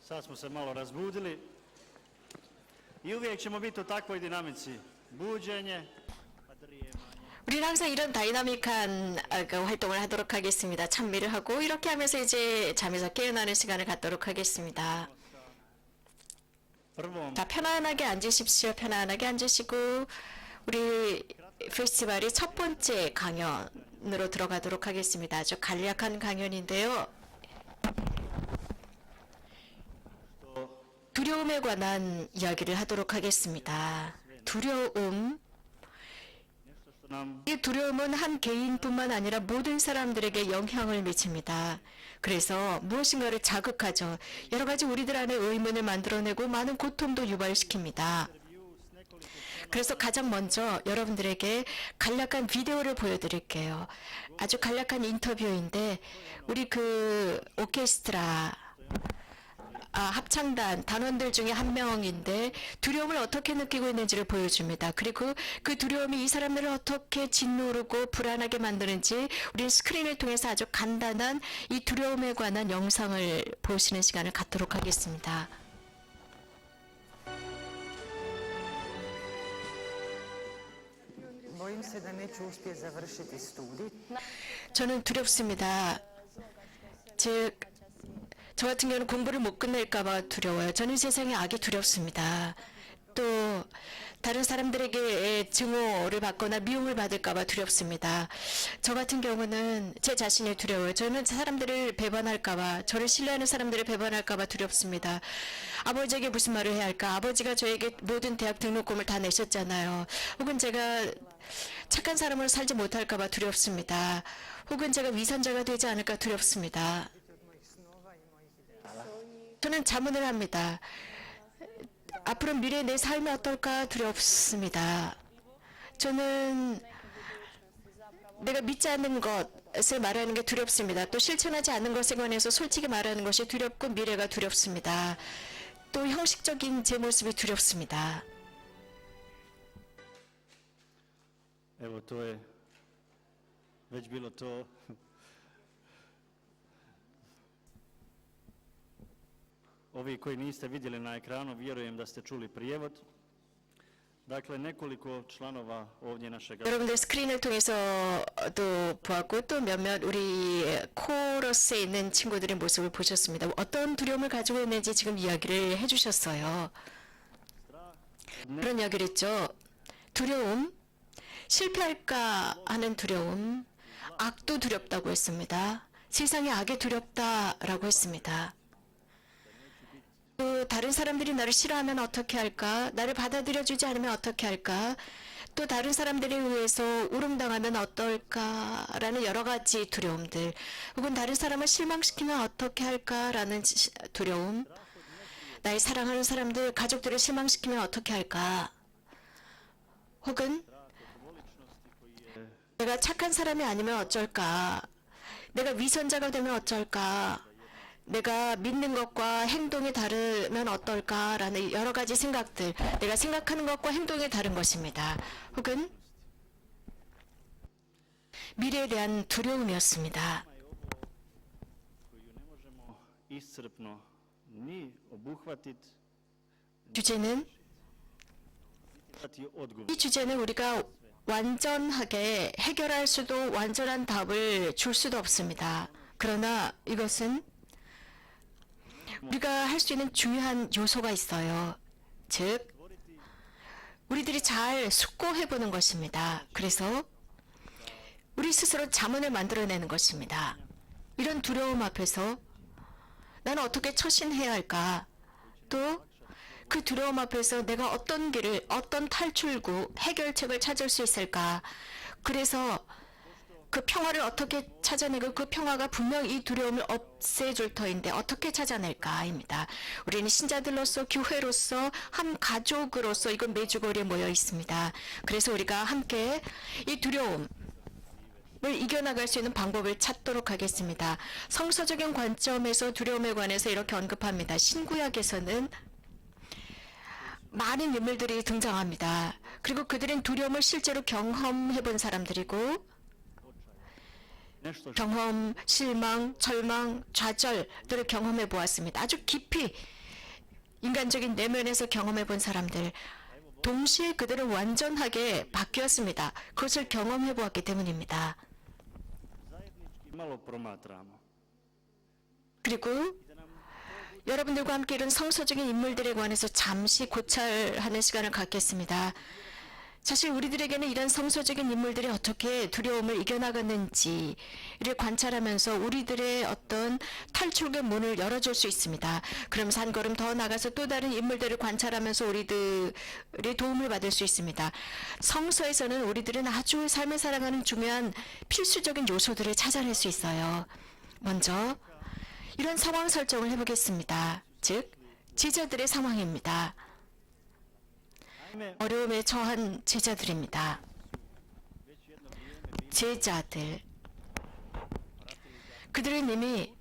Sad smo se malo razbudili i uvijek ćemo biti u takvoj dinamici. Buđenje, pa drijemanje. 우리는 항상 이런 다이나믹한 그 활동을 하도록 하겠습니다. 찬미를 하고 이렇게 하면서 이제 잠에서 깨어나는 시간을 갖도록 하겠습니다. Prvom 자, 편안하게 앉으십시오. 편안하게 앉으시고 우리 페스티벌이 첫 번째 강연으로 들어가도록 하겠습니다. 아주 간략한 강연인데요. 두려움에 관한 이야기를 하도록 하겠습니다. 두려움. nešto što nam 이 두려움은 한 개인뿐만 아니라 모든 사람들에게 영향을 미칩니다. 그래서 무엇인가를 자극하죠. 여러 가지 우리들 안에 의문을 만들어내고 많은 고통도 유발시킵니다. 그래서 가장 먼저 여러분들에게 간략한 비디오를 보여드릴게요. 아주 간략한 인터뷰인데 우리 그 오케스트라 합창단 단원들 중에 한 명인데 두려움을 어떻게 느끼고 있는지를 보여줍니다. 그리고 그 두려움이 이 사람들을 어떻게 짓누르고 불안하게 만드는지 우리는 스크린을 통해서 아주 간단한 이 두려움에 관한 영상을 보시는 시간을 갖도록 하겠습니다. Bojim se da neću uspjeti završiti studij. 저는 두렵습니다. 즉, 저 같은 경우는 공부를 못 끝낼까봐 두려워요. 저는 세상에 악이 두렵습니다. 또 다른 사람들에게 증오를 받거나 미움을 받을까봐 두렵습니다. 저 같은 경우는 제 자신이 두려워요. 저는 사람들을 배반할까봐, 저를 신뢰하는 사람들을 배반할까봐 두렵습니다. 아버지에게 무슨 말을 해야 할까? 아버지가 저에게 모든 대학 등록금을 다 내셨잖아요. 혹은 제가 착한 사람으로 살지 못할까봐 두렵습니다. 혹은 제가 위선자가 되지 않을까 두렵습니다. 저는 자문을 합니다. 앞으로 미래의 내 삶이 어떨까 두렵습니다. 저는 내가 믿지 않는 것을 말하는 게 두렵습니다. 또 실천하지 않는 것에 관해서 솔직히 말하는 것이 두렵고 미래가 두렵습니다. 또 형식적인 제 모습이 두렵습니다. evo to je već bilo to. Ovi koji niste vidjeli na ekranu, vjerujem da ste čuli prijevod. Dakle, nekoliko članova ovdje našega 여러분들 스크린을 통해서도 보았고 또 몇몇 우리 코러스에 있는 친구들의 모습을 보셨습니다. 어떤 두려움을 가지고 있는지 지금 이야기를 해주셨어요. 그런 이야기를 했죠. 두려움, 실패할까 하는 두려움, 악도 두렵다고 했습니다. 세상에 악이 두렵다라고 했습니다. 또 다른 사람들이 나를 싫어하면 어떻게 할까? 나를 받아들여주지 않으면 어떻게 할까? 또 다른 사람들에 의해서 울음당하면 어떨까라는 여러 가지 두려움들, 혹은 다른 사람을 실망시키면 어떻게 할까라는 두려움, 나의 사랑하는 사람들, 가족들을 실망시키면 어떻게 할까? 혹은 내가 착한 사람이 아니면 어쩔까? 내가 위선자가 되면 어쩔까? 내가 믿는 것과 행동이 다르면 어떨까라는 여러 가지 생각들, 내가 생각하는 것과 행동이 다른 것입니다. 혹은 미래에 대한 두려움이었습니다. koju ne možemo iscrpno ni obuhvatiti, 주제는 dati odgovor. 이 주제는 우리가 완전하게 해결할 수도 완전한 답을 줄 수도 없습니다. 그러나 이것은 우리가 할 수 있는 중요한 요소가 있어요. 즉, 우리들이 잘 숙고해보는 것입니다. 그래서 우리 스스로 자문을 만들어내는 것입니다. 이런 두려움 앞에서 나는 어떻게 처신해야 할까? 또 그 두려움 앞에서 내가 어떤 길을, 어떤 탈출구, 해결책을 찾을 수 있을까? 그래서 그 평화를 어떻게 찾아내고 그 평화가 분명 이 두려움을 없애줄 터인데 어떻게 찾아낼까입니다. 우리는 신자들로서, 교회로서, 한 가족으로서 이건 매주거리에 모여 있습니다. 그래서 우리가 함께 이 두려움을 이겨나갈 수 있는 방법을 찾도록 하겠습니다. 성서적인 관점에서 두려움에 관해서 이렇게 언급합니다. 신구약에서는 많은 인물들이 등장합니다. 그리고 그들은 두려움을 실제로 경험해 본 사람들이고 Nešto što 경험, 실망, 절망, 좌절들을 경험해 보았습니다. 아주 깊이 인간적인 내면에서 경험해 본 사람들, 동시에 그들은 완전하게 바뀌었습니다. 그것을 경험해 보았기 때문입니다. Zajednički malo promatramo. 그리고 여러분들과 함께 이런 성서적인 인물들에 관해서 잠시 고찰하는 시간을 갖겠습니다. 사실 우리들에게는 이런 성서적인 인물들이 어떻게 두려움을 이겨나갔는지를 관찰하면서 우리들의 어떤 탈출의 문을 열어줄 수 있습니다. 그러면서 한 걸음 더 나가서 또 다른 인물들을 관찰하면서 우리들의 도움을 받을 수 있습니다. 성서에서는 우리들은 아주 삶을 살아가는 중요한 필수적인 요소들을 찾아낼 수 있어요. 먼저 이런 상황 설정을 해보겠습니다. 즉, 제자들의 상황입니다. Naime, 어려움에 처한 제자들입니다. 제자들. 그들은 이미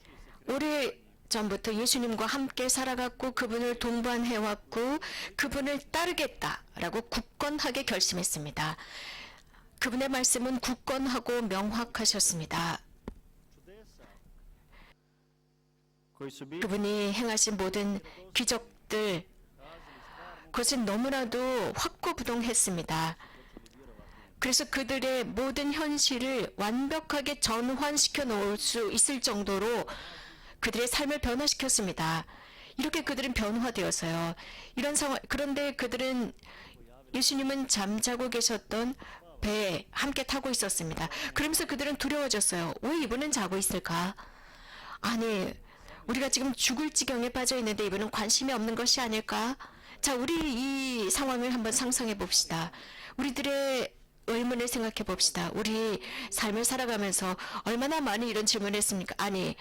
오래 전부터 예수님과 함께 살아갔고 그분을 동반해왔고 그분을 따르겠다라고 굳건하게 결심했습니다. 그분의 말씀은 굳건하고 명확하셨습니다. koji su bili 그분이 행하신 모든 기적들, 그것은 너무나도 확고부동했습니다. 그래서 그들의 모든 현실을 완벽하게 전환시켜 놓을 수 있을 정도로 그들의 삶을 변화시켰습니다. 이렇게 그들은 변화되었어요. 이런 상황, 그런데 그들은 예수님은 잠자고 계셨던 배에 함께 타고 있었습니다. 그러면서 그들은 두려워졌어요. 왜 이분은 자고 있을까? 아니, 우리가 지금 죽을 지경에 빠져 있는데 이분은 관심이 없는 것이 아닐까? 자, 우리 이 상황을 한번 상상해 봅시다. 우리들의 의문을 생각해 봅시다. 우리 삶을 살아가면서 얼마나 많이 이런 질문을 했습니까? 아니,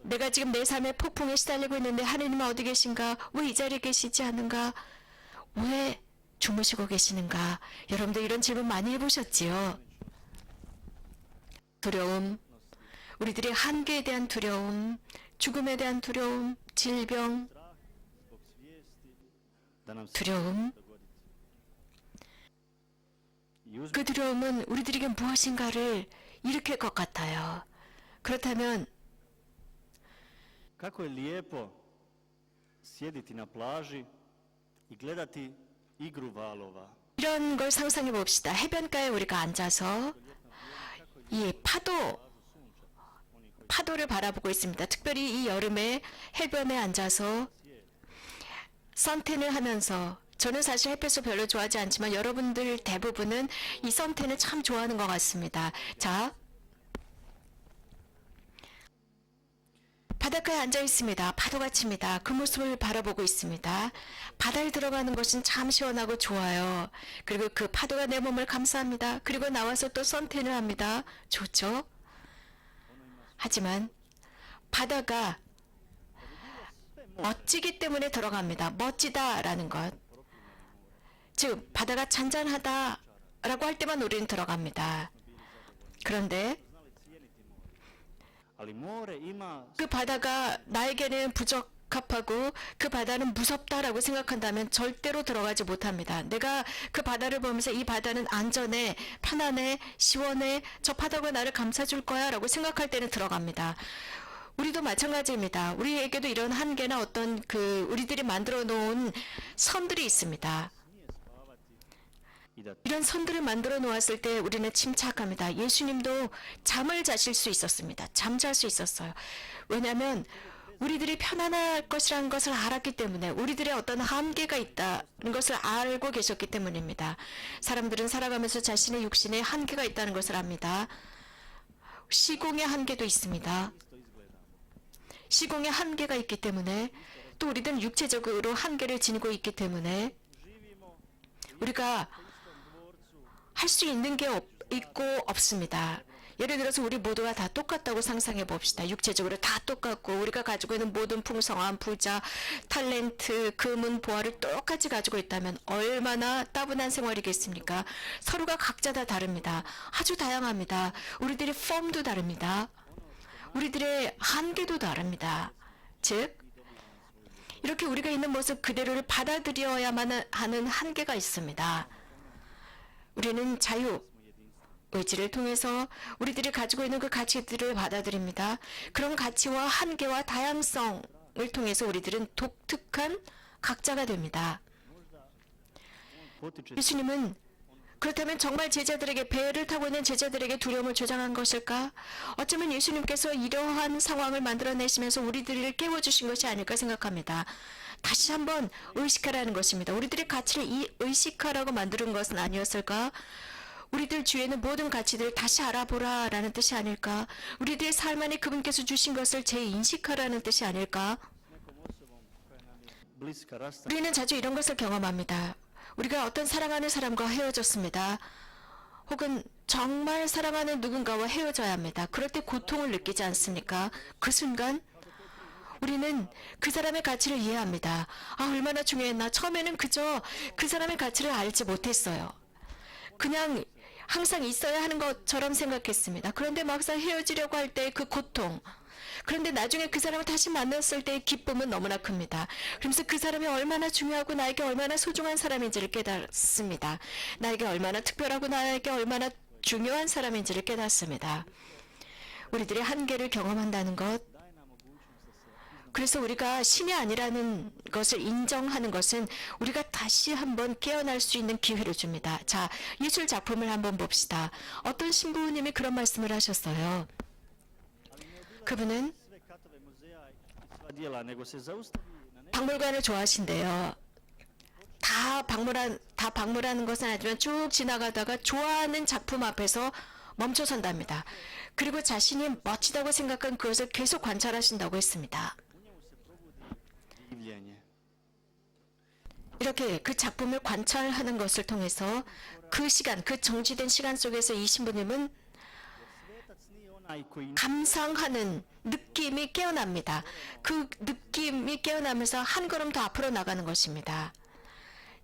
내가 지금 내 삶의 폭풍에 시달리고 있는데 하느님은 어디 계신가? 왜 이 자리에 계시지 않은가? 왜 주무시고 계시는가? 여러분들 이런 질문 많이 해보셨지요? 두려움, 우리들의 한계에 대한 두려움, 죽음에 대한 두려움, 질병, zbog svijesti da nam se 두려움. dogoditi. I uzmi 그 두려움은 우리들에게 무엇인가를 일으킬 것 같아요. 그렇다면 kako je lijepo sjediti na plaži i gledati igru valova. 이런 걸 상상해 봅시다. 해변가에 우리가 앉아서 이 파도를 바라보고 있습니다. 특별히 이 여름에 해변에 앉아서 선탠을 하면서, 저는 사실 햇볕을 별로 좋아하지 않지만 여러분들 대부분은 이 선탠을 참 좋아하는 것 같습니다. 자, 바닷가에 앉아 있습니다. 파도가 칩니다. 그 모습을 바라보고 있습니다. 바다에 들어가는 것은 참 시원하고 좋아요. 그리고 그 파도가 내 몸을 감싸합니다. 그리고 나와서 또 선탠을 합니다. 좋죠? 하지만 바다가 멋지기 때문에 들어갑니다. 멋지다라는 것. 즉, 바다가 잔잔하다라고 할 때만 우리는 들어갑니다. 그런데 Ali more ima 그 바다가 나에게는 부적합하고 그 바다는 무섭다라고 생각한다면 절대로 들어가지 못합니다. 내가 그 바다를 보면서 이 바다는 안전해, 편안해, 시원해, 저 바다가 나를 감싸줄 거야 라고 생각할 때는 들어갑니다. 우리도 마찬가지입니다. 우리에게도 이런 한계나 어떤 우리들이 만들어 놓은 선들이 있습니다. i da 이런 선들을 만들어 놓았을 때 우리는 침착합니다. 예수님도 잠을 자실 수 있었습니다. 잠잘 수 있었어요. 왜냐하면 우리들이 편안할 것이라는 것을 알았기 때문에, 우리들의 어떤 한계가 있다는 것을 알고 계셨기 때문입니다. 사람들은 살아가면서 자신의 육신에 한계가 있다는 것을 압니다. 시공의 한계도 있습니다. 시공의 한계가 있기 때문에, 또 우리들은 육체적으로 한계를 지니고 있기 때문에 우리가 할 수 있는 게 있고 없습니다. 예를 들어서 우리 모두가 다 똑같다고 상상해 봅시다. 육체적으로 다 똑같고 우리가 가지고 있는 모든 풍성함, 부자, 탤런트, 금은, 보화를 똑같이 가지고 있다면 얼마나 따분한 생활이겠습니까? 서로가 각자 다 다릅니다. 아주 다양합니다. 우리들의 폼도 다릅니다. 우리들의 한계도 다릅니다. 즉, 이렇게 우리가 있는 모습 그대로를 받아들여야만 하는 한계가 있습니다. 우리는 자유, 의지를 통해서 우리들이 가지고 있는 그 가치들을 받아들입니다. 그런 가치와 한계와 다양성을 통해서 우리들은 독특한 각자가 됩니다. potiče 예수님은 그렇다면 정말 제자들에게 배를 타고 있는 제자들에게 두려움을 조장한 것일까? 어쩌면 예수님께서 이러한 상황을 만들어내시면서 우리들을 깨워주신 것이 아닐까 생각합니다. 다시 한번 의식하라는 것입니다. 우리들의 가치를 의식하라고 만드는 것은 아니었을까? 우리들 주위에는 모든 가치들을 다시 알아보라라는 뜻이 아닐까? 우리들의 삶 안에 그분께서 주신 것을 재인식하라는 뜻이 아닐까? bliska rasta 우리는 자주 이런 것을 경험합니다. 우리가 어떤 사랑하는 사람과 헤어졌습니다. 혹은 정말 사랑하는 누군가와 헤어져야 합니다. 그럴 때 고통을 느끼지 않습니까? 그 순간 우리는 그 사람의 가치를 이해합니다. 아, 얼마나 중요했나. 처음에는 그저 그 사람의 가치를 알지 못했어요. 그냥 항상 있어야 하는 것처럼 생각했습니다. 그런데 막상 헤어지려고 할 때 그 고통, 그런데 나중에 그 사람을 다시 만났을 때의 기쁨은 너무나 큽니다. 그러면서 그 사람이 얼마나 중요하고 나에게 얼마나 소중한 사람인지를 깨닫습니다. 나에게 얼마나 특별하고 나에게 얼마나 중요한 사람인지를 깨닫습니다. 우리들의 한계를 경험한다는 것, 그래서 우리가 신이 아니라는 것을 인정하는 것은 우리가 다시 한번 깨어날 수 있는 기회를 줍니다. 자, 예술 작품을 한번 봅시다. 어떤 신부님이 그런 말씀을 하셨어요. 그분은 sve katove muzeja i sva djela, nego se zaustavi na nekom 박물관을 좋아하신대요. 다 방문하는 것은 아니지만 쭉 지나가다가 좋아하는 작품 앞에서 멈춰선답니다. 그리고 자신이 멋지다고 생각한 그것을 계속 관찰하신다고 했습니다. divljenje. 이렇게 그 작품을 관찰하는 것을 통해서 그 시간, 그 정지된 시간 속에서 이 신부님은 Svetac nije onaj koji 감상하는 느낌이 깨어납니다. 그 느낌이 깨어나면서 한 걸음 더 앞으로 나가는 것입니다.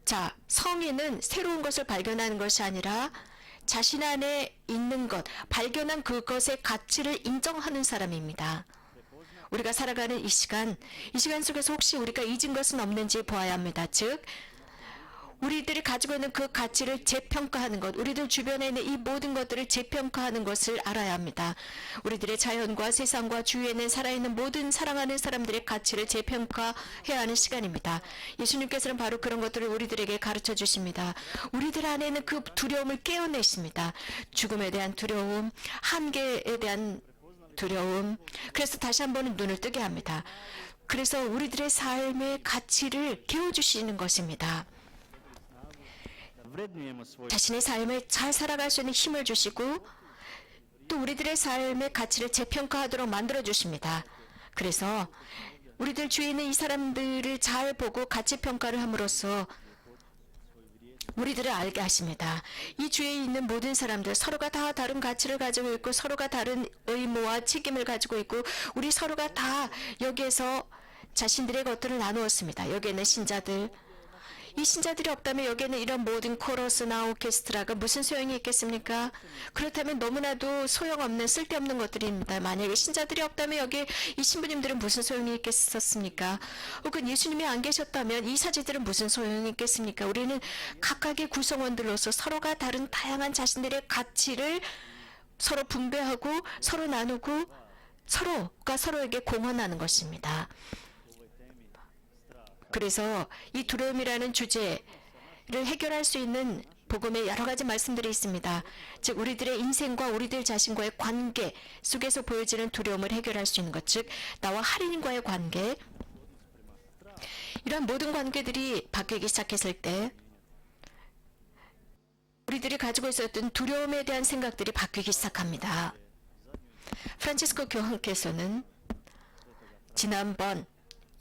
자, 성인은 새로운 것을 발견하는 것이 아니라 자신 안에 있는 것, 발견한 그것의 가치를 인정하는 사람입니다. 우리가 살아가는 이 시간 속에서 혹시 우리가 잊은 것은 없는지 보아야 합니다. 즉, 우리들이 가지고 있는 그 가치를 재평가하는 것, 우리들 주변에 있는 이 모든 것들을 재평가하는 것을 알아야 합니다. 우리들의 자연과 세상과 주위에 있는 살아있는 모든 사랑하는 사람들의 가치를 재평가해야 하는 시간입니다. 예수님께서는 바로 그런 것들을 우리들에게 가르쳐 주십니다. 우리들 안에 있는 그 두려움을 깨어내십니다. 죽음에 대한 두려움, 한계에 대한 두려움. 그래서 다시 한번 눈을 뜨게 합니다. 그래서 우리들의 삶의 가치를 깨워주시는 것입니다. vrednujemo svoj 자신의 삶을 잘 살아갈 수 있는 힘을 주시고 또 우리들의 삶의 가치를 재평가하도록 만들어 주십니다. 그래서 우리들 주위에 있는 이 사람들을 잘 보고 가치 평가를 함으로써 우리들을 알게 하십니다. 이 주위에 있는 모든 사람들 서로가 다 다른 가치를 가지고 있고 서로가 다른 의무와 책임을 가지고 있고 우리 서로가 다 여기에서 자신들의 것들을 나누었습니다. 여기에 있는 신자들, 이 신자들이 없다면 여기에는 이런 모든 코러스나 오케스트라가 무슨 소용이 있겠습니까? 그렇다면 너무나도 소용없는 쓸데없는 것들입니다. 만약에 신자들이 없다면 여기 이 신부님들은 무슨 소용이 있겠었습니까? 혹은 예수님이 안 계셨다면 이 사제들은 무슨 소용이 있겠습니까? 우리는 각각의 구성원들로서 서로가 다른 다양한 자신들의 가치를 서로 분배하고 서로 나누고 서로가 서로에게 공헌하는 것입니다. 그래서 이 두려움이라는 주제를 해결할 수 있는 복음의 여러 가지 말씀들이 있습니다. 즉 우리들의 인생과 우리들 자신과의 관계 속에서 보여지는 두려움을 해결할 수 있는 것, 즉 나와 하나님과의 관계, 이런 모든 관계들이 바뀌기 시작했을 때 우리들이 가지고 있었던 두려움에 대한 생각들이 바뀌기 시작합니다. 프란치스코 교황께서는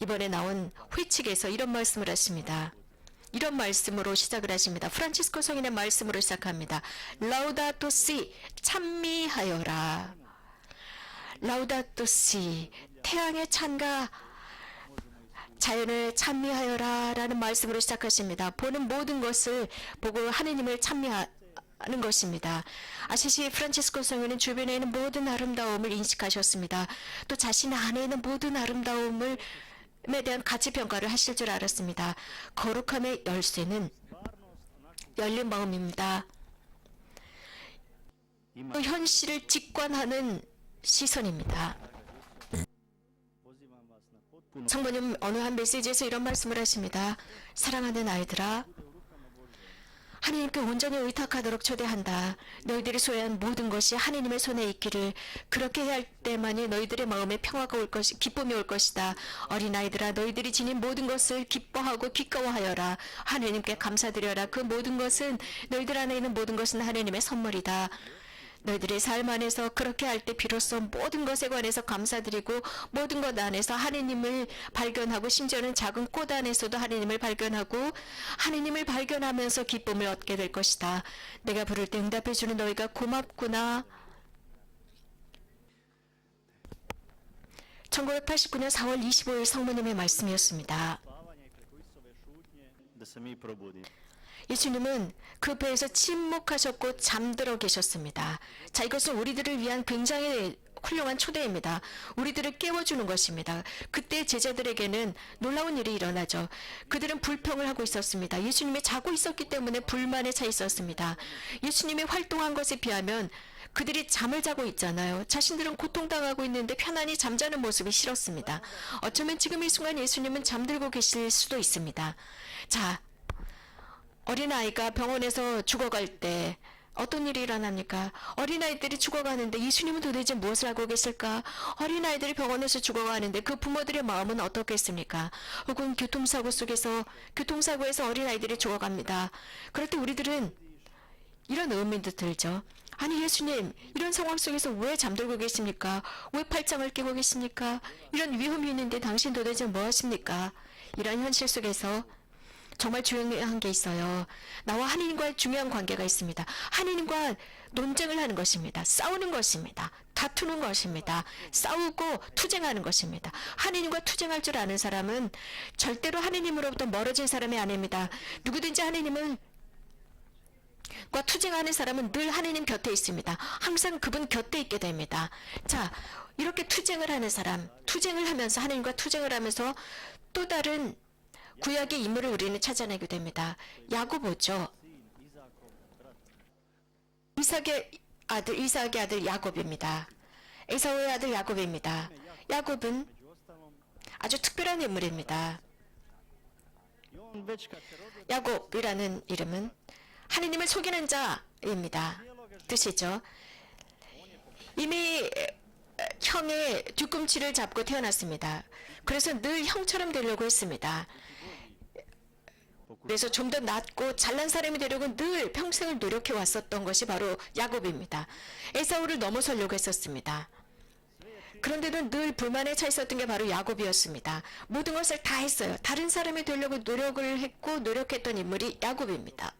이번에 나온 회칙에서 이런 말씀을 하십니다. 이런 말씀으로 시작을 하십니다. 프란치스코 성인의 말씀으로 시작합니다. 라우다토 시, 찬미하여라. 라우다토 시, 태양의 찬가 자연을 찬미하여라 라는 말씀으로 시작하십니다. 보는 모든 것을 보고 하느님을 찬미하는 것입니다. 아시시 프란치스코 성인은 주변에 있는 모든 아름다움을 인식하셨습니다. 또 자신 안에 있는 모든 아름다움을 에 대한 가치 평가를 하실 줄 알았습니다. 거룩함의 열쇠는 열린 마음입니다. 또 현실을 직관하는 시선입니다. pozivam 성모님 어느 한 메시지에서 이런 말씀을 하십니다. 사랑하는 아이들아, 하나님께 온전히 의탁하도록 초대한다. 너희들이 소유한 모든 것이 하나님의 손에 있기를. 그렇게 할 때만이 너희들의 마음에 평화가 올 것이, 기쁨이 올 것이다. 어린아이들아, 너희들이 지닌 모든 것을 기뻐하고 기꺼워하여라. 하나님께 감사드려라. 그 모든 것은, 너희들 안에 있는 모든 것은 하나님의 선물이다. 너희들의 삶 안에서 그렇게 할 때 비로소 모든 것에 관해서 감사드리고 모든 것 안에서 하나님을 발견하고 심지어는 작은 꽃 안에서도 하나님을 발견하고 하나님을 발견하면서 기쁨을 얻게 될 것이다. 내가 부를 때 응답해 주는 너희가 고맙구나. 1989년 4월 25일 성모님의 말씀이었습니다. Da se mi probudimo. 예수님은 그 배에서 침묵하셨고 잠들어 계셨습니다. 자, 이것은 우리들을 위한 굉장히 훌륭한 초대입니다. 우리들을 깨워주는 것입니다. 그때 제자들에게는 놀라운 일이 일어나죠. 그들은 불평을 하고 있었습니다. 예수님이 자고 있었기 때문에 불만에 차 있었습니다. 예수님이 활동한 것에 비하면 그들이 잠을 자고 있잖아요. 자신들은 고통당하고 있는데 편안히 잠자는 모습이 싫었습니다. 어쩌면 지금 이 순간 예수님은 잠들고 계실 수도 있습니다. 자, 어린아이가 병원에서 죽어갈 때 어떤 일이 일어납니까? 어린아이들이 죽어가는데 예수님은 도대체 무엇을 하고 계실까? 어린아이들이 병원에서 죽어가는데 그 부모들의 마음은 어떻겠습니까? 혹은 교통사고에서 어린아이들이 죽어갑니다. 그럴 때 우리들은 이런 의문도 들죠. 아니 예수님, 이런 상황 속에서 왜 잠들고 계십니까? 왜 팔짱을 끼고 계십니까? 이런 위험이 있는데 당신 도대체 뭐 하십니까? 이런 현실 속에서 정말 중요한 게 있어요. 나와 하나님과의 중요한 관계가 있습니다. 하나님과 논쟁을 하는 것입니다. 싸우는 것입니다. 다투는 것입니다. 싸우고 투쟁하는 것입니다. 하나님과 투쟁할 줄 아는 사람은 절대로 하나님으로부터 멀어진 사람이 아닙니다. 누구든지 하나님과 투쟁하는 사람은 늘 하나님 곁에 있습니다. 항상 그분 곁에 있게 됩니다. 자, 이렇게 투쟁을 하는 사람, 투쟁을 하면서 하나님과 투쟁을 하면서 또 다른 구약의 인물을 우리는 찾아내게 됩니다. 야고보죠. 이삭의 아들 야곱입니다. 에사우의 아들 야곱입니다. 야곱은 아주 특별한 인물입니다. 야곱이라는 이름은 하느님을 속이는 자입니다. 뜻이죠. 이미 형의 뒤꿈치를 잡고 태어났습니다. 그래서 늘 형처럼 되려고 했습니다. 그래서 좀 더 낫고 잘난 사람이 되려고 늘 평생을 노력해 왔었던 것이 바로 야곱입니다. 에사우를 넘어서려고 했었습니다. 그런데도 늘 불만에 차 있었던 게 바로 야곱이었습니다. 모든 것을 다 했어요. 다른 사람이 되려고 노력을 했고 노력했던 인물이 야곱입니다.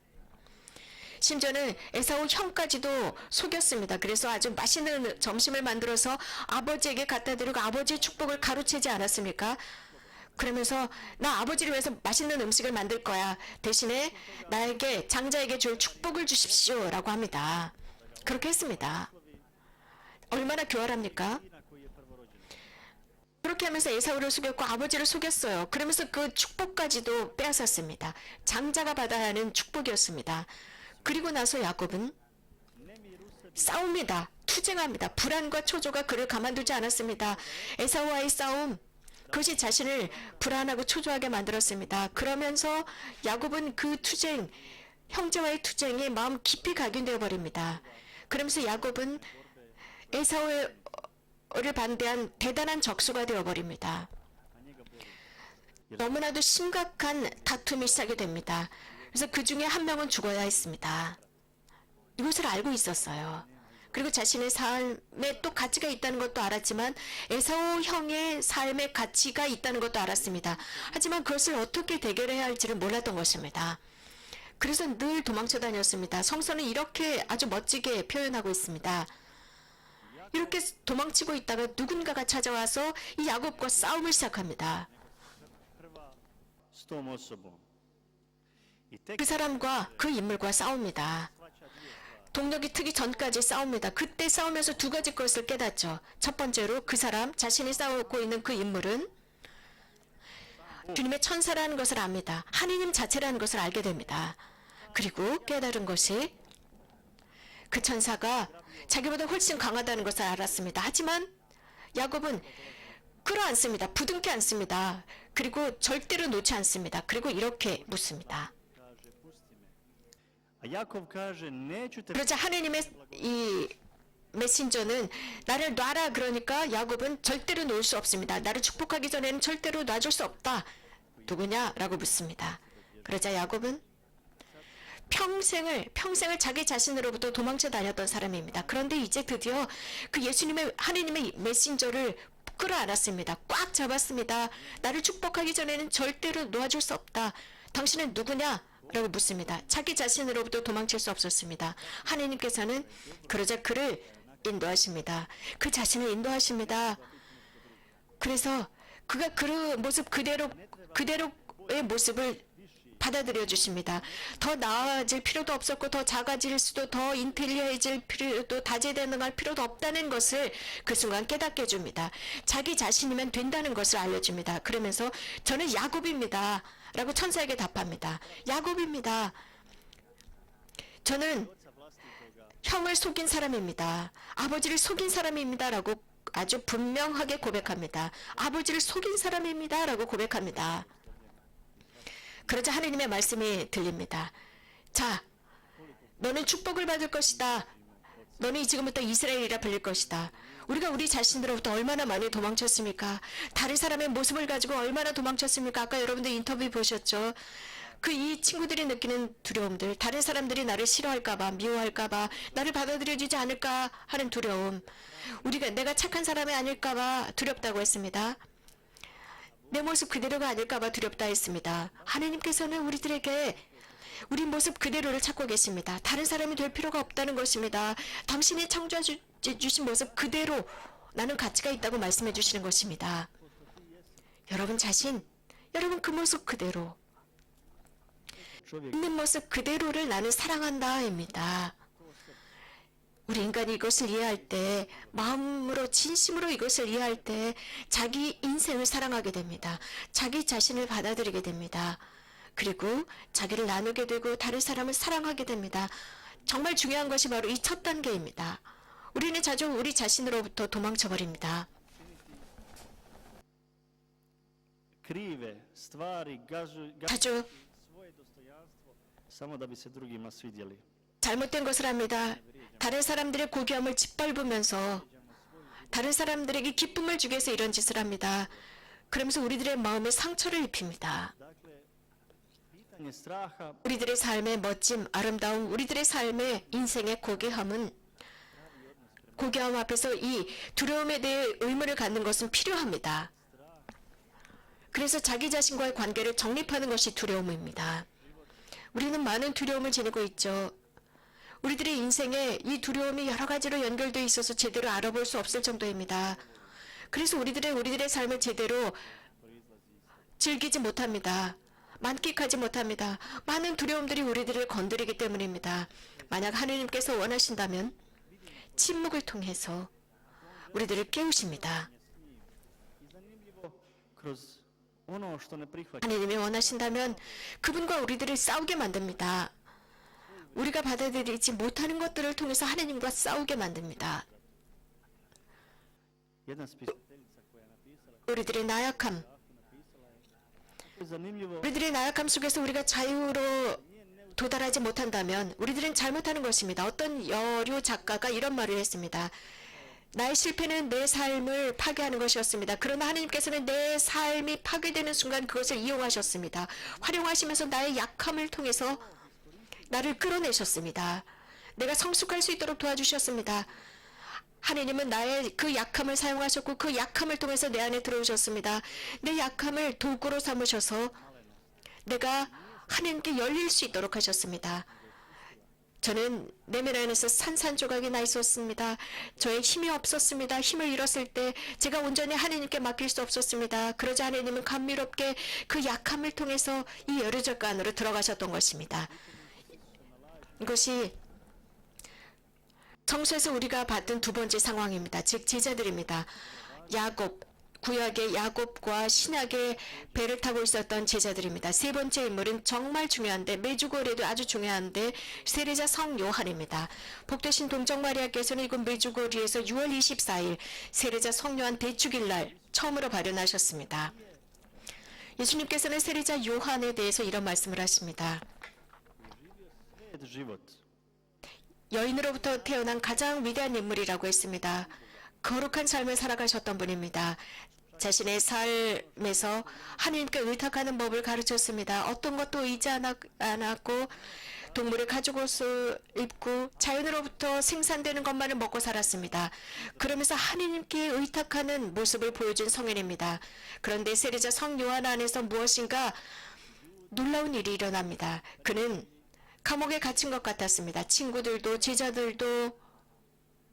심지어는 에사우 형까지도 속였습니다. 그래서 아주 맛있는 점심을 만들어서 아버지에게 갖다 드리고 아버지의 축복을 가로채지 않았습니까? 그러면서 나 아버지를 위해서 맛있는 음식을 만들 거야. 대신에 나에게 장자에게 줄 축복을 주십시오 라고 합니다. 그렇게 했습니다. 얼마나 교활합니까? 그렇게 하면서 에사우를 속였고 아버지를 속였어요. 그러면서 그 축복까지도 빼앗았습니다. 장자가 받아야 하는 축복이었습니다. 그리고 나서 야곱은 싸웁니다. 투쟁합니다. 불안과 초조가 그를 가만두지 않았습니다. 에사우와의 싸움, 그것이 자신을 불안하고 초조하게 만들었습니다. 그러면서 야곱은 그 투쟁, 형제와의 투쟁에 마음 깊이 각인되어 버립니다. 그러면서 야곱은 에사우를 반대한 대단한 적수가 되어버립니다. 너무나도 심각한 다툼이 시작이 됩니다. 그래서 그 중에 한 명은 죽어야 했습니다. 이것을 알고 있었어요. 그리고 자신의 삶에 또 가치가 있다는 것도 알았지만 에사우 형의 삶에 가치가 있다는 것도 알았습니다. 하지만 그것을 어떻게 대결해야 할지를 몰랐던 것입니다. 그래서 늘 도망쳐 다녔습니다. 성서는 이렇게 아주 멋지게 표현하고 있습니다. 이렇게 도망치고 있다가 누군가가 찾아와서 이 야곱과 싸움을 시작합니다. S tom osobom. I tek 그 사람과 그 인물과 싸웁니다. 동력이 트기 전까지 싸웁니다. 그때 싸우면서 두 가지 것을 깨닫죠. 첫 번째로 그 사람, 자신이 싸우고 있는 그 인물은 주님의 천사라는 것을 압니다. 하느님 자체라는 것을 알게 됩니다. 그리고 깨달은 것이 그 천사가 자기보다 훨씬 강하다는 것을 알았습니다. 하지만 야곱은 끌어안습니다. 부둥켜 안습니다. 그리고 절대로 놓지 않습니다. 그리고 이렇게 묻습니다. kaže pusti me. A Jakov kaže neću te 그러자 하느님의 이 메신저는 나를 놔라 그러니까 야곱은 절대로 놓을 수 없습니다. 나를 축복하기 전에는 절대로 놔줄 수 없다. 누구냐라고 묻습니다. 그러자 야곱은 평생을 자기 자신으로부터 도망쳐 다녔던 사람입니다. 그런데 이제 드디어 그 예수님의 하느님의 메신저를 끌어안았습니다. 꽉 잡았습니다. 나를 축복하기 전에는 절대로 놓아줄 수 없다. 당신은 누구냐? 라고 묻습니다. 자기 자신으로부터 도망칠 수 없었습니다. 하느님께서는 그러자 그를 인도하십니다. 그 자신을 인도하십니다. 그래서 그가 그 모습 그대로의 모습을 받아들여 주십니다. 더 나아질 필요도 없었고 더 작아질 수도 더 인텔리해질 필요도 다재다능할 필요도 없다는 것을 그 순간 깨닫게 해줍니다. 자기 자신이면 된다는 것을 알려줍니다. 그러면서 저는 야곱입니다. 라고 천사에게 답합니다. 야곱입니다. 저는 형을 속인 사람입니다. 아버지를 속인 사람입니다. 라고 아주 분명하게 고백합니다. 아버지를 속인 사람입니다. 라고 고백합니다. 그러자 하느님의 말씀이 들립니다. 자, 너는 축복을 받을 것이다. 너는 지금부터 이스라엘이라 불릴 것이다. 우리가 우리 자신으로부터 얼마나 많이 도망쳤습니까? 다른 사람의 모습을 가지고 얼마나 도망쳤습니까? 아까 여러분들 인터뷰 보셨죠? 그 이 친구들이 느끼는 두려움들, 다른 사람들이 나를 싫어할까봐, 미워할까봐, 나를 받아들여주지 않을까 하는 두려움, 내가 착한 사람이 아닐까봐 두렵다고 했습니다. 내 모습 그대로가 아닐까봐 두렵다 했습니다. 하느님께서는 우리들에게 우리 모습 그대로를 찾고 계십니다. 다른 사람이 될 필요가 없다는 것입니다. 당신이 창조해 주신 모습 그대로 나는 가치가 있다고 말씀해 주시는 것입니다. 여러분 자신, 여러분 그 모습 그대로, čovjek 있는 모습 그대로를 나는 사랑한다입니다. 우리 인간이 이것을 이해할 때, 마음으로 진심으로 이것을 이해할 때 자기 인생을 사랑하게 됩니다. 자기 자신을 받아들이게 됩니다. 그리고 자기를 나누게 되고 다른 사람을 사랑하게 됩니다. 정말 중요한 것이 바로 이 첫 단계입니다. 우리는 자주 우리 자신으로부터 도망쳐버립니다. krive stvari gaži 자주 svoje dostojanstvo samo da bi se drugima svidjeli. 잘못된 것을 합니다. 다른 사람들의 고귀함을 짓밟으면서 다른 사람들에게 기쁨을 주기 위해서 이런 짓을 합니다. 그러면서 우리들의 마음에 상처를 입힙니다. Dakle, pitanje straha 우리들의 삶의 멋짐, 아름다움, 우리들의 삶의 인생의 고귀함은 고귀함 앞에서 이 두려움에 대해 의문을 갖는 것은 필요합니다. 그래서 자기 자신과의 관계를 정립하는 것이 두려움입니다. 우리는 많은 두려움을 지니고 있죠. 우리들의 인생에 이 두려움이 여러 가지로 연결되어 있어서 제대로 알아볼 수 없을 정도입니다. 그래서 우리들의 삶을 제대로 즐기지 못합니다. 만끽하지 못합니다. 많은 두려움들이 우리들을 건드리기 때문입니다. 만약 하느님께서 원하신다면 침묵을 통해서 우리들을 깨우십니다. i zanimljivo kroz ono što ne prihvaća 하느님이 원하신다면 그분과 우리들을 싸우게 만듭니다. 우리가 받아들이지 못하는 것들을 통해서 하느님과 싸우게 만듭니다. jedna spisateljica koja je napisala 우리들의 나약함, napisala je zanimljivo 우리들의 나약함 속에서 우리가 자유로 도달하지 못한다면 우리들은 잘못하는 것입니다. 어떤 여류 작가가 이런 말을 했습니다. 나의 실패는 내 삶을 파괴하는 것이었습니다. 그러나 하느님께서는 내 삶이 파괴되는 순간 그것을 이용하셨습니다. 활용하시면서 나의 약함을 통해서 나를 끌어내셨습니다. 내가 성숙할 수 있도록 도와주셨습니다. 하느님은 나의 그 약함을 사용하셨고 그 약함을 통해서 내 안에 들어오셨습니다. 내 약함을 도구로 삼으셔서 내가 하느님께 열릴 수 있도록 하셨습니다. 저는 내면 안에서 산산조각이 나 있었습니다. 저의 힘이 없었습니다. 힘을 잃었을 때 제가 온전히 하느님께 맡길 수 없었습니다. 그러자 하느님은 감미롭게 그 약함을 통해서 이 여류젓가 안으로 들어가셨던 것입니다. 이것이 성서에서 우리가 봤던 두 번째 상황입니다. 즉 제자들입니다. 야곱, 구약의 야곱과 신약의 배를 타고 있었던 제자들입니다. 세 번째 인물은 정말 중요한데 메주고리도 아주 중요한데 세례자 성 요한입니다. 복되신 동정 마리아께서는 이곳 메주고리에서 6월 24일 세례자 성 요한 대축일 날 처음으로 발현하셨습니다. 예수님께서는 세례자 요한에 대해서 이런 말씀을 하십니다. Svet život. 여인으로부터 태어난 가장 위대한 인물이라고 했습니다. 거룩한 삶을 살아가셨던 분입니다. 자신의 삶에서 하나님께 의탁하는 법을 가르쳤습니다. 어떤 것도 의지 않았고 동물의 가죽옷을 입고 자연으로부터 생산되는 것만을 먹고 살았습니다. 그러면서 하나님께 의탁하는 모습을 보여준 성인입니다. 그런데 세례자 성 요한 안에서 무엇인가 놀라운 일이 일어납니다. 그는 감옥에 갇힌 것 같았습니다. 친구들도 제자들도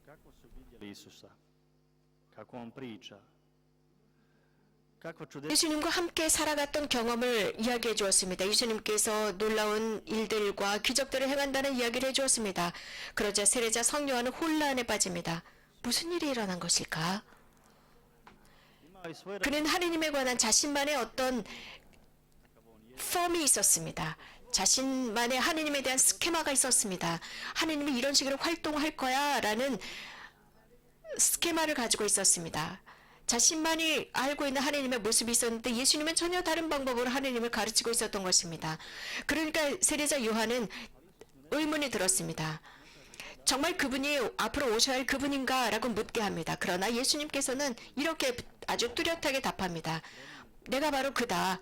Kako su vidjeli Isusa? Kako on priča? Kako čudesno 예수님과 함께 살아갔던 경험을 이야기해 주었습니다. 예수님께서 놀라운 일들과 기적들을 행한다는 이야기를 해주었습니다. 그러자 세례자 성 요한은 혼란에 빠집니다. 무슨 일이 일어난 것일까? imao i svoje 그는 하느님에 관한 자신만의 어떤 폼이 있었습니다. 자신만의 하느님에 대한 스케마가 있었습니다. 하느님이 이런 식으로 활동할 거야 라는 스케마를 가지고 있었습니다. 자신만이 알고 있는 하느님의 모습이 있었는데 예수님은 전혀 다른 방법으로 하느님을 가르치고 있었던 것입니다. 그러니까 세례자 요한은 의문이 들었습니다. 정말 그분이 앞으로 오셔야 할 그분인가 라고 묻게 합니다. 그러나 예수님께서는 이렇게 아주 뚜렷하게 답합니다. 내가 바로 그다.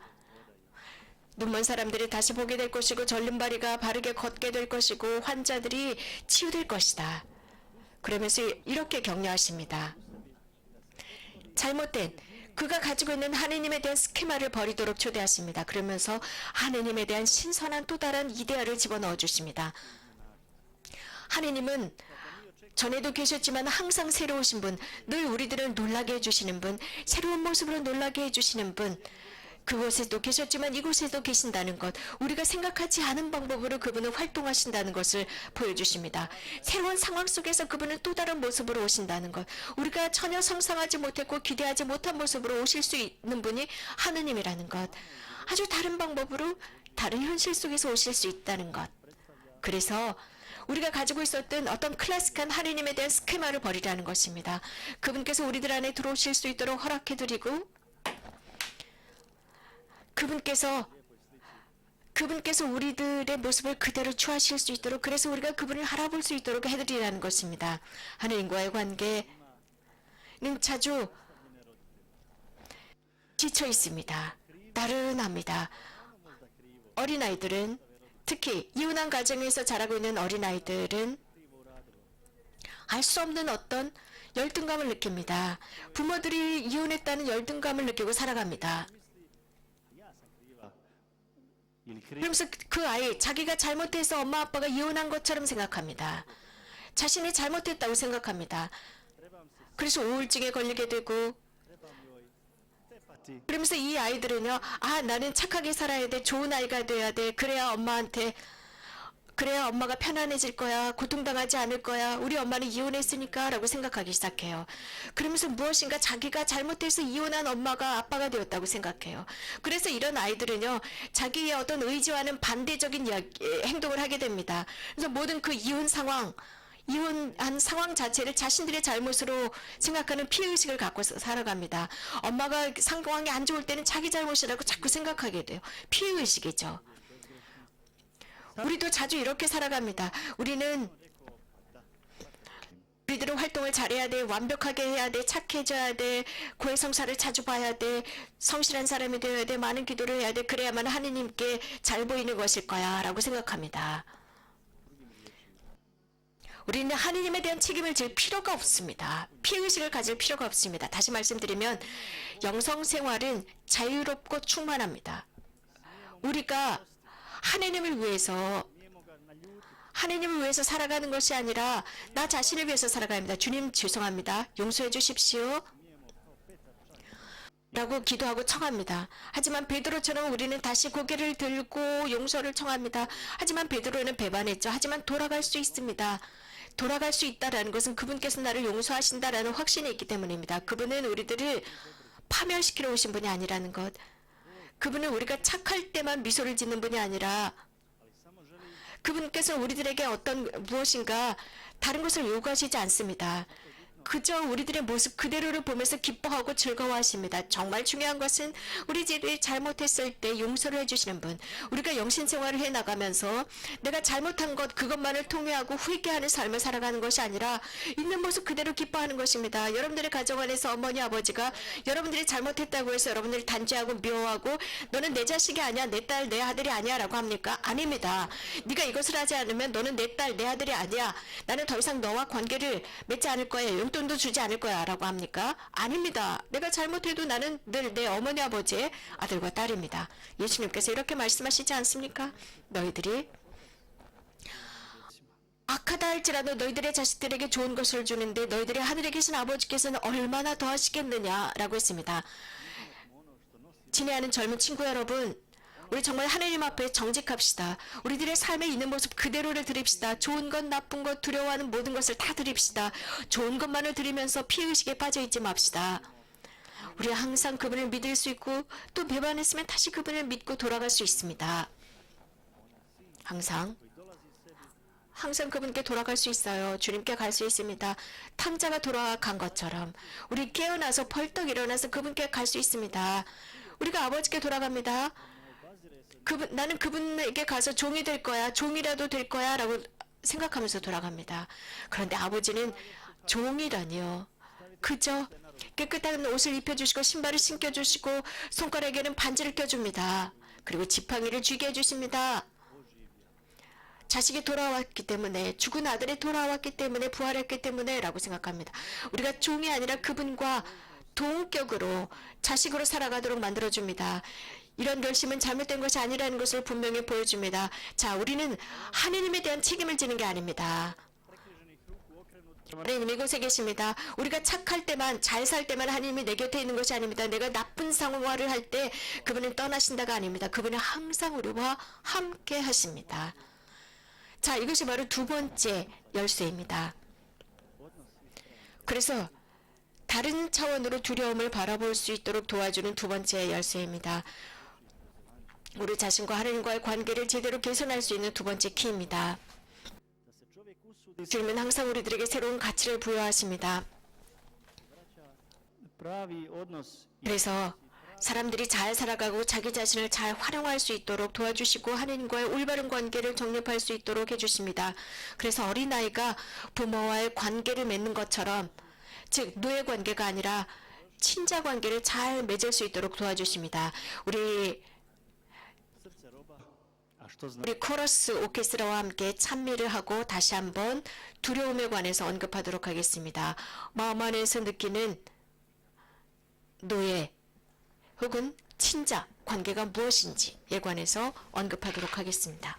눈먼 사람들이 다시 보게 될 것이고 절름발이가 바르게 걷게 될 것이고 환자들이 치유될 것이다. 그러면서 이렇게 격려하십니다. 잘못된 그가 가지고 있는 하느님에 대한 스케마를 버리도록 초대하십니다. 그러면서 하느님에 대한 신선한 또 다른 이데아를 집어넣어 주십니다. 하느님은 전에도 계셨지만 항상 새로우신 분, 늘 우리들을 놀라게 해주시는 분, 새로운 모습으로 놀라게 해주시는 분, 그곳에도 계셨지만 이곳에도 계신다는 것, 우리가 생각하지 않은 방법으로 그분은 활동하신다는 것을 보여주십니다. 새로운 상황 속에서 그분은 또 다른 모습으로 오신다는 것, 우리가 전혀 상상하지 못했고 기대하지 못한 모습으로 오실 수 있는 분이 하느님이라는 것, 아주 다른 방법으로 다른 현실 속에서 오실 수 있다는 것. 그래서 우리가 가지고 있었던 어떤 클래식한 하느님에 대한 스케마를 버리라는 것입니다. 그분께서 우리들 안에 들어오실 수 있도록 허락해드리고 그분께서 우리들의 모습을 그대로 취하실 수 있도록, 그래서 우리가 그분을 알아볼 수 있도록 해드리라는 것입니다. 하느님과의 관계는 자주 지쳐 있습니다. 나른합니다. 어린아이들은, 특히 이혼한 가정에서 자라고 있는 어린아이들은 알 수 없는 어떤 열등감을 느낍니다. 부모들이 이혼했다는 열등감을 느끼고 살아갑니다. ili kriv. 그러면서 그 아이, 자기가 잘못해서 엄마 아빠가 이혼한 것처럼 생각합니다. 자신이 잘못했다고 생각합니다. 그래서 우울증에 걸리게 되고, Trebam joj tepati. 그러면서 이 아이들은요, 아, 나는 착하게 살아야 돼, 좋은 아이가 돼야 돼, 그래야 엄마가 편안해질 거야, 고통당하지 않을 거야, 우리 엄마는 이혼했으니까 라고 생각하기 시작해요. 그러면서 무엇인가 자기가 잘못해서 이혼한 엄마가 아빠가 되었다고 생각해요. 그래서 이런 아이들은요, 자기의 어떤 의지와는 반대적인 행동을 하게 됩니다. 그래서 모든 그 이혼한 상황 자체를 자신들의 잘못으로 생각하는 피해의식을 갖고 살아갑니다. 엄마가 상황이 안 좋을 때는 자기 잘못이라고 자꾸 생각하게 돼요. 피해의식이죠. 우리도 자주 이렇게 살아갑니다. 우리들은 활동을 잘해야 돼, 완벽하게 해야 돼, 착해져야 돼, 고해성사를 자주 봐야 돼, 성실한 사람이 되어야 돼, 많은 기도를 해야 돼, 그래야만 하느님께 잘 보이는 것일 거야 라고 생각합니다. 우리는 하느님에 대한 책임을 질 필요가 없습니다. 피해의식을 가질 필요가 없습니다. 다시 말씀드리면 영성생활은 자유롭고 충만합니다. 우리가 하느님을 위해서 살아가는 것이 아니라 나 자신을 위해서 살아가야 합니다. 주님 죄송합니다. 용서해 주십시오. 라고 기도하고 청합니다. 하지만 베드로처럼 우리는 다시 고개를 들고 용서를 청합니다. 하지만 베드로는 배반했죠. 하지만 돌아갈 수 있습니다. 돌아갈 수 있다라는 것은 그분께서 나를 용서하신다라는 확신이 있기 때문입니다. 그분은 우리들을 파멸시키러 오신 분이 아니라는 것. 그분은 우리가 착할 때만 미소를 짓는 분이 아니라 그분께서 우리들에게 어떤 무엇인가 다른 것을 요구하시지 않습니다. 그저 우리들의 모습 그대로를 보면서 기뻐하고 즐거워하십니다. 정말 중요한 것은 우리들이 잘못했을 때 용서를 해주시는 분. 우리가 영신생활을 해나가면서 내가 잘못한 것 그것만을 통회하고 회개하는 삶을 살아가는 것이 아니라 있는 모습 그대로 기뻐하는 것입니다. 여러분들의 가정 안에서 어머니 아버지가 여러분들이 잘못했다고 해서 여러분들을 단죄하고 미워하고 너는 내 자식이 아니야, 내 딸, 내 아들이 아니야 라고 합니까? 아닙니다. 네가 이것을 하지 않으면 너는 내 딸, 내 아들이 아니야. 나는 더 이상 너와 관계를 맺지 않을 거야. 용돈도 주지 않을 거야 라고 합니까? 아닙니다. 내가 잘못해도 나는 늘 내 어머니 아버지의 아들과 딸입니다. 예수님께서 이렇게 말씀하시지 않습니까? 너희들이 악하다 할지라도 너희들의 자식들에게 좋은 것을 주는데 너희들의 하늘에 계신 아버지께서는 얼마나 더 하시겠느냐 라고 했습니다. 친애하는 젊은 친구 여러분, 우리 정말 하나님 앞에 정직합시다. 우리들의 삶에 있는 모습 그대로를 드립시다. 좋은 것, 나쁜 것, 두려워하는 모든 것을 다 드립시다. 좋은 것만을 드리면서 피의식에 빠져있지 맙시다. 우리 항상 그분을 믿을 수 있고 또 배반했으면 다시 그분을 믿고 돌아갈 수 있습니다. 항상 그분께 돌아갈 수 있어요. 주님께 갈 수 있습니다. 탕자가 돌아간 것처럼 우리 깨어나서 벌떡 일어나서 그분께 갈 수 있습니다. 우리가 아버지께 돌아갑니다. 나는 그분에게 가서 종이 될 거야, 종이라도 될 거야 라고 생각하면서 돌아갑니다. 그런데 아버지는 종이라니요. 그저 깨끗한 옷을 입혀주시고 신발을 신겨주시고 손가락에는 반지를 껴줍니다. 그리고 지팡이를 쥐게 해주십니다. 자식이 돌아왔기 때문에, 죽은 아들이 돌아왔기 때문에, 부활했기 때문에 라고 생각합니다. 우리가 종이 아니라 그분과 동격으로 자식으로 살아가도록 만들어줍니다. 이런 결심은 잘못된 것이 아니라는 것을 분명히 보여줍니다. 자, 우리는 하느님에 대한 책임을 지는 게 아닙니다. 하나님 이곳에 계십니다. 우리가 착할 때만, 잘 살 때만 하나님이 내 곁에 있는 것이 아닙니다. 내가 나쁜 생활을 할 때 그분은 떠나신다가 아닙니다. 그분은 항상 우리와 함께 하십니다. 자, 이것이 바로 두 번째 열쇠입니다. 그래서 다른 차원으로 두려움을 바라볼 수 있도록 도와주는 두 번째 열쇠입니다. 우리 자신과 하나님과의 관계를 제대로 개선할 수 있는 두 번째 키입니다. 주님은 항상 우리들에게 새로운 가치를 부여하십니다. 그래서 사람들이 잘 살아가고 자기 자신을 잘 활용할 수 있도록 도와주시고 하나님과의 올바른 관계를 정립할 수 있도록 해주십니다. 그래서 어린아이가 부모와의 관계를 맺는 것처럼, 즉 노예 관계가 아니라 친자 관계를 잘 맺을 수 있도록 도와주십니다. 우리 코러스 오케스트라와 함께 찬미를 하고 다시 한번 두려움에 관해서 언급하도록 하겠습니다. 마음 안에서 느끼는 노예 혹은 친자 관계가 무엇인지에 관해서 언급하도록 하겠습니다.